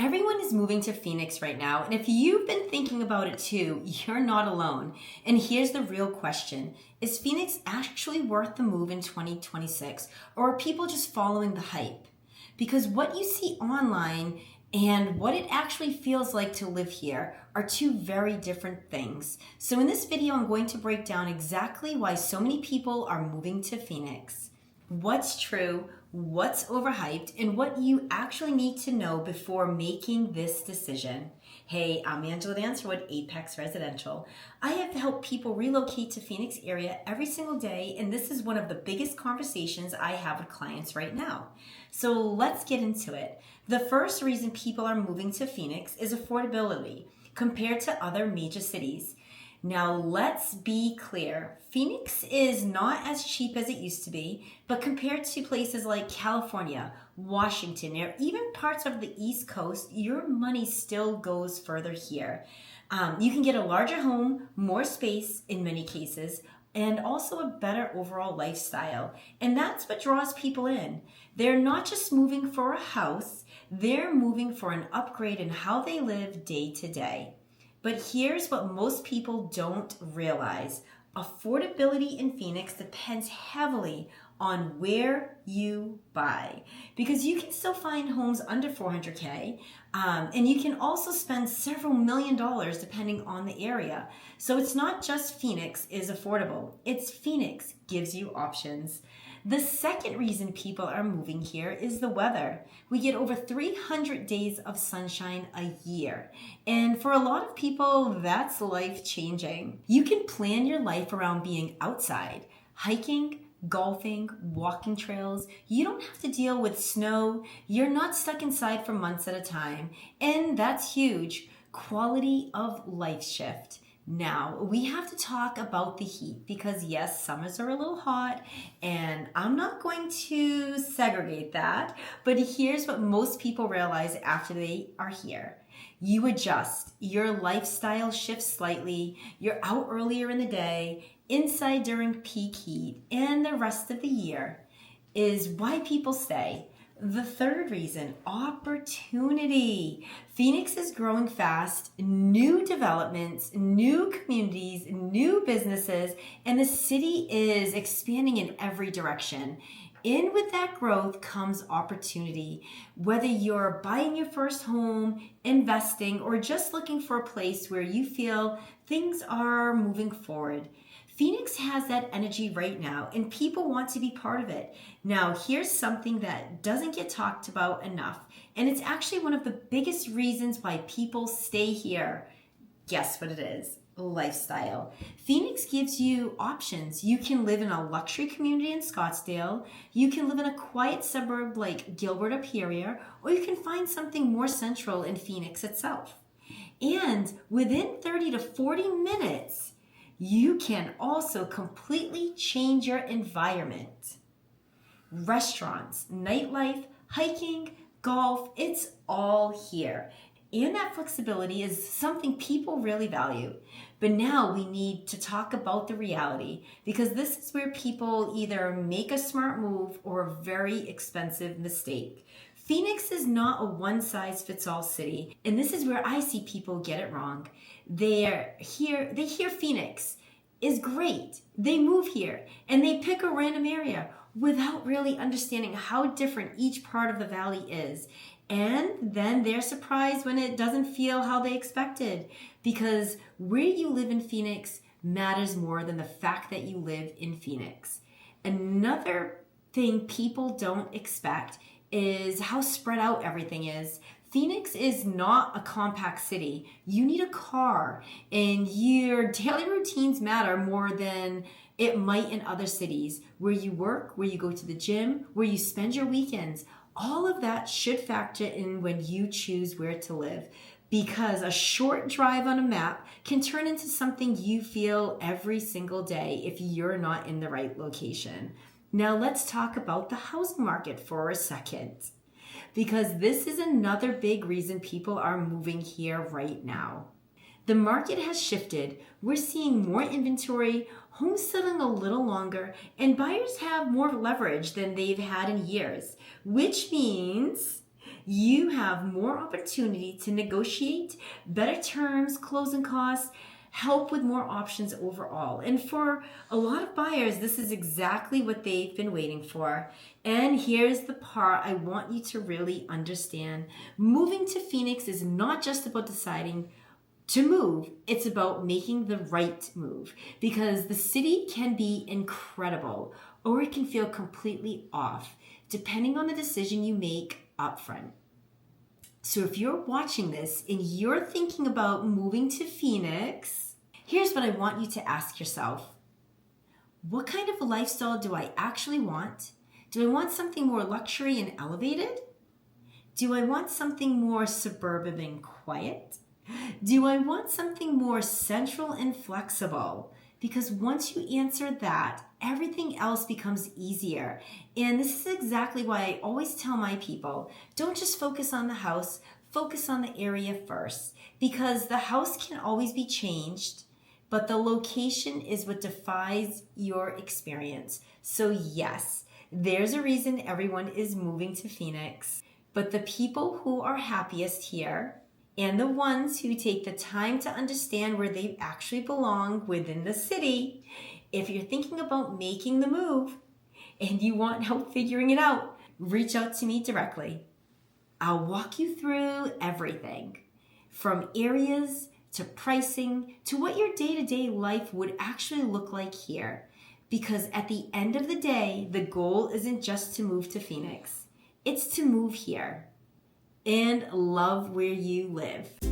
Everyone is moving to Phoenix right now, and if you've been thinking about it too, you're not alone. And here's the real question. Is Phoenix actually worth the move in 2026, or are people just following the hype? Because what you see online and what it actually feels like to live here are two very different things. So in this video, I'm going to break down exactly why so many people are moving to Phoenix. What's true, what's overhyped, and what you actually need to know before making this decision. Hey, I'm Angela Dansereau at Apex Residential. I have helped people relocate to Phoenix area every single day, and this is one of the biggest conversations I have with clients right now. So let's get into it. The first reason people are moving to Phoenix is affordability compared to other major cities. Now, let's be clear. Phoenix is not as cheap as it used to be, but compared to places like California, Washington, or even parts of the East Coast, your money still goes further here. You can get a larger home, more space in many cases, and also a better overall lifestyle. And that's what draws people in. They're not just moving for a house, they're moving for an upgrade in how they live day to day. But here's what most people don't realize. Affordability in Phoenix depends heavily on where you buy, because you can still find homes under $400K, and you can also spend several $1 million depending on the area. So it's not just Phoenix is affordable, it's Phoenix gives you options. The second reason people are moving here is the weather. We get over 300 days of sunshine a year. And for a lot of people, that's life-changing. You can plan your life around being outside, hiking, golfing, walking trails. You don't have to deal with snow. You're not stuck inside for months at a time. And that's huge. Quality of life shift. Now, we have to talk about the heat because yes, summers are a little hot and I'm not going to segregate that, but here's what most people realize after they are here. You adjust, your lifestyle shifts slightly, you're out earlier in the day, inside during peak heat, and the rest of the year is why people stay. The third reason, opportunity. Phoenix is growing fast, new developments, new communities, new businesses, and the city is expanding in every direction. In with that growth comes opportunity. Whether you're buying your first home, investing, or just looking for a place where you feel things are moving forward. Phoenix has that energy right now, and people want to be part of it. Now, here's something that doesn't get talked about enough, and it's actually one of the biggest reasons why people stay here. Guess what it is? Lifestyle. Phoenix gives you options. You can live in a luxury community in Scottsdale, you can live in a quiet suburb like Gilbert up here, or you can find something more central in Phoenix itself. And within 30 to 40 minutes, you can also completely change your environment. Restaurants, nightlife, hiking, golf, it's all here. And that flexibility is something people really value. But now we need to talk about the reality, because this is where people either make a smart move or a very expensive mistake. Phoenix is not a one-size-fits-all city, and this is where I see people get it wrong. They hear Phoenix is great. They move here, and they pick a random area without really understanding how different each part of the valley is. And then they're surprised when it doesn't feel how they expected, because where you live in Phoenix matters more than the fact that you live in Phoenix. Another thing people don't expect is how spread out everything is. Phoenix is not a compact city. You need a car, and your daily routines matter more than it might in other cities. Where you work, where you go to the gym, where you spend your weekends, all of that should factor in when you choose where to live, because a short drive on a map can turn into something you feel every single day if you're not in the right location. Now let's talk about the housing market for a second, because this is another big reason people are moving here right now. The market has shifted. We're seeing more inventory, homes selling a little longer, and buyers have more leverage than they've had in years, which means you have more opportunity to negotiate better terms, closing costs, help with more options overall. And for a lot of buyers, this is exactly what they've been waiting for. And here's the part I want you to really understand. Moving to Phoenix is not just about deciding to move, it's about making the right move, because the city can be incredible or it can feel completely off depending on the decision you make upfront. So if you're watching this and you're thinking about moving to Phoenix, here's what I want you to ask yourself. What kind of a lifestyle do I actually want? Do I want something more luxury and elevated? Do I want something more suburban and quiet? Do I want something more central and flexible? Because once you answer that, everything else becomes easier. And this is exactly why I always tell my people, don't just focus on the house, focus on the area first. Because the house can always be changed, but the location is what defines your experience. So yes, there's a reason everyone is moving to Phoenix. But the people who are happiest here, and the ones who take the time to understand where they actually belong within the city, if you're thinking about making the move and you want help figuring it out, reach out to me directly. I'll walk you through everything from areas to pricing to what your day-to-day life would actually look like here. Because at the end of the day, the goal isn't just to move to Phoenix. It's to move here and love where you live.